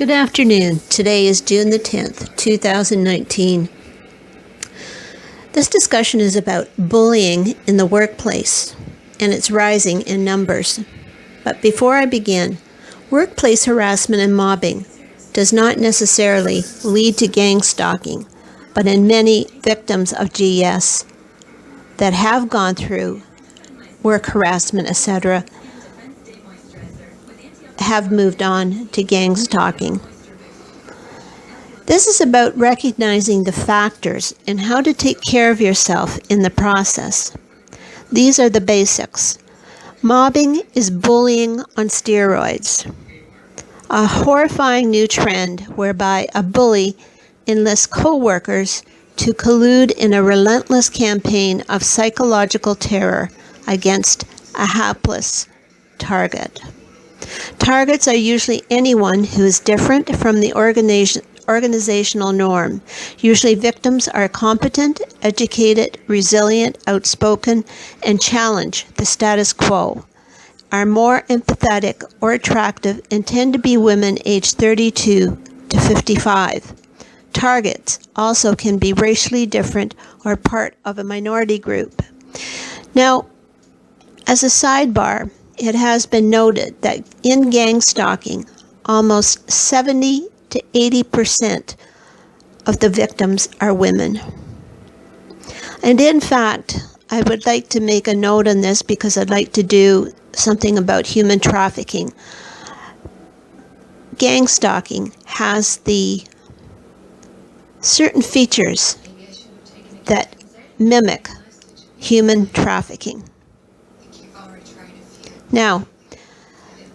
Good afternoon. Today is June the 10th, 2019. This discussion is about bullying in the workplace, and it's rising in numbers. But before I begin, workplace harassment and mobbing does not necessarily lead to gang stalking, but in many victims of GS that have gone through work harassment, etc., have moved on to gang stalking. This is about recognizing the factors and how to take care of yourself in the process. These are the basics. Mobbing is bullying on steroids, a horrifying new trend whereby a bully enlists co-workers to collude in a relentless campaign of psychological terror against a hapless target. Targets are usually anyone who is different from the organizational norm. Usually victims are competent, educated, resilient, outspoken, and challenge the status quo, are more empathetic or attractive, and tend to be women aged 32 to 55. Targets also can be racially different or part of a minority group. Now, as a sidebar, it has been noted that in gang stalking, almost 70 to 80% of the victims are women. And in fact, I would like to make a note on this because I'd like to do something about human trafficking. Gang stalking has the certain features that mimic human trafficking. Now,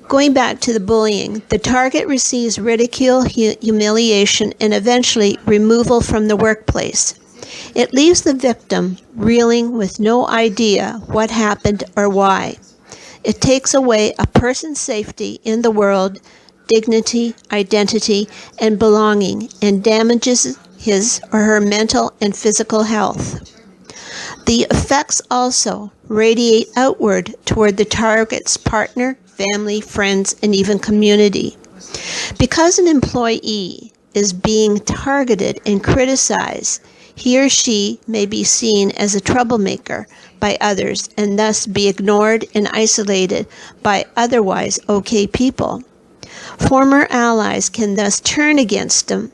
going back to the bullying, the target receives ridicule, humiliation, and eventually removal from the workplace. It leaves the victim reeling with no idea what happened or why. It takes away a person's safety in the world, dignity, identity, and belonging, and damages his or her mental and physical health. The effects also radiate outward toward the target's partner, family, friends, and even community. Because an employee is being targeted and criticized, he or she may be seen as a troublemaker by others and thus be ignored and isolated by otherwise okay people. Former allies can thus turn against him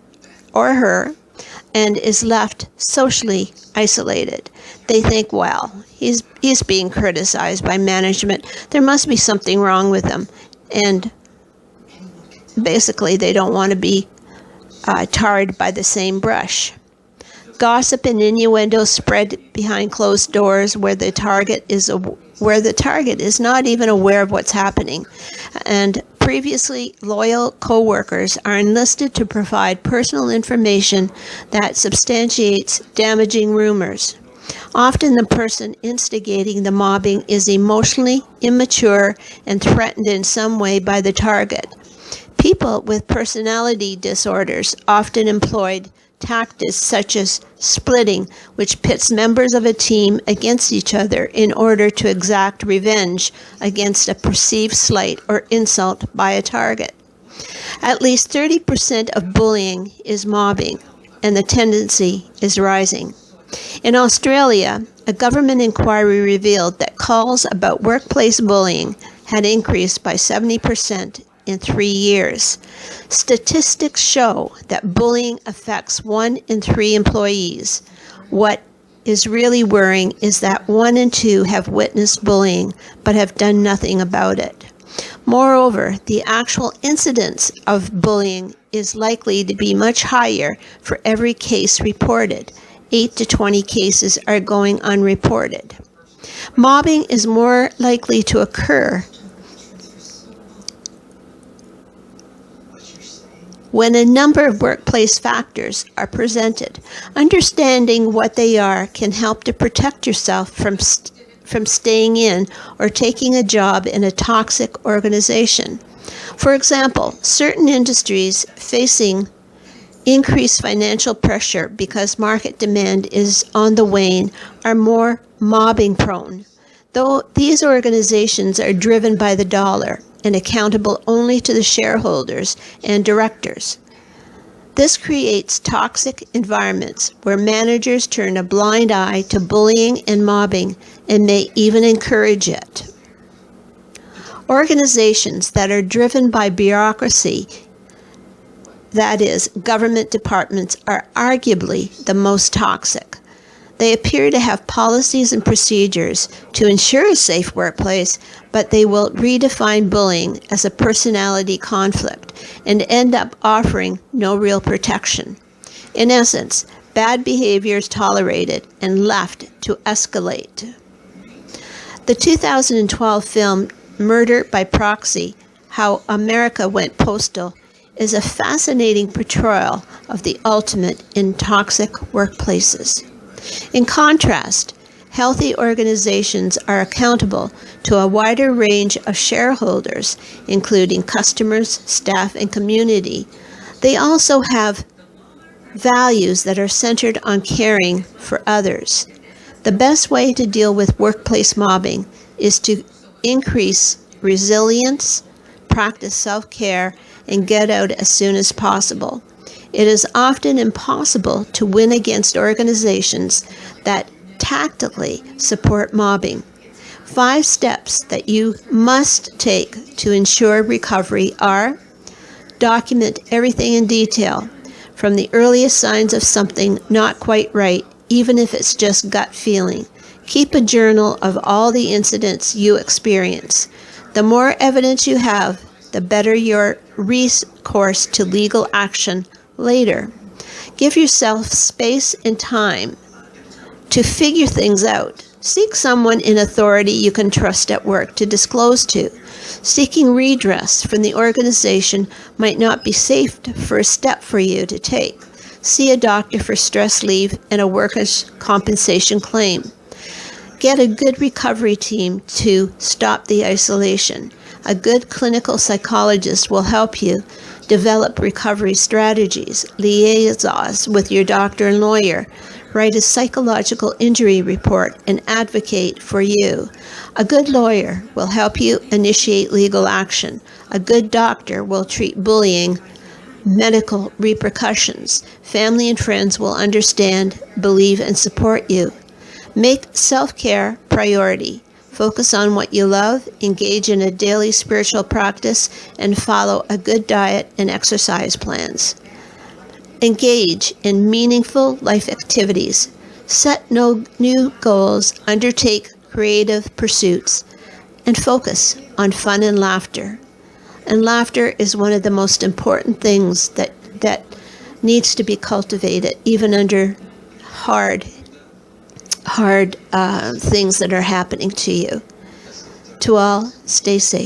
or her and is left socially isolated. They think, well, he's being criticized by management. There must be something wrong with him. And basically, they don't want to be tarred by the same brush. Gossip and innuendo spread behind closed doors where the target is not even aware of what's happening. And previously loyal co-workers are enlisted to provide personal information that substantiates damaging rumors. Often the person instigating the mobbing is emotionally immature and threatened in some way by the target. People with personality disorders often employed tactics such as splitting, which pits members of a team against each other in order to exact revenge against a perceived slight or insult by a target. At least 30% of bullying is mobbing, and the tendency is rising. In Australia, a government inquiry revealed that calls about workplace bullying had increased by 70% in 3 years. Statistics show that bullying affects 1 in 3 employees. What is really worrying is that 1 in 2 have witnessed bullying but have done nothing about it. Moreover, the actual incidence of bullying is likely to be much higher for every case reported. 8 to 20 cases are going unreported. Mobbing is more likely to occur when a number of workplace factors are presented. Understanding what they are can help to protect yourself from staying in or taking a job in a toxic organization. For example, certain industries facing increased financial pressure because market demand is on the wane are more mobbing prone. Though these organizations are driven by the dollar, and accountable only to the shareholders and directors. This creates toxic environments where managers turn a blind eye to bullying and mobbing and may even encourage it. Organizations that are driven by bureaucracy, that is, government departments, are arguably the most toxic. They appear to have policies and procedures to ensure a safe workplace, but they will redefine bullying as a personality conflict and end up offering no real protection. In essence, bad behavior is tolerated and left to escalate. The 2012 film Murder by Proxy: How America Went Postal is a fascinating portrayal of the ultimate in toxic workplaces. In contrast, healthy organizations are accountable to a wider range of shareholders, including customers, staff, and community. They also have values that are centered on caring for others. The best way to deal with workplace mobbing is to increase resilience, practice self-care, and get out as soon as possible. It is often impossible to win against organizations that tactically support mobbing. 5 steps that you must take to ensure recovery are: document everything in detail, from the earliest signs of something not quite right, even if it's just gut feeling. Keep a journal of all the incidents you experience. The more evidence you have, the better your recourse to legal action later. Give yourself space and time to figure things out. Seek someone in authority you can trust at work to disclose to. Seeking redress from the organization might not be safe first step for you to take. See a doctor for stress leave and a workers' compensation claim. Get a good recovery team to stop the isolation. A good clinical psychologist will help you develop recovery strategies. Liaise with your doctor and lawyer. Write a psychological injury report and advocate for you. A good lawyer will help you initiate legal action. A good doctor will treat bullying, medical repercussions. Family and friends will understand, believe, and support you. Make self-care priority. Focus on what you love, engage in a daily spiritual practice, and follow a good diet and exercise plans. Engage in meaningful life activities. Set new goals, undertake creative pursuits, and focus on fun and laughter. And laughter is one of the most important things that needs to be cultivated, even under hard things that are happening to you. To all, stay safe.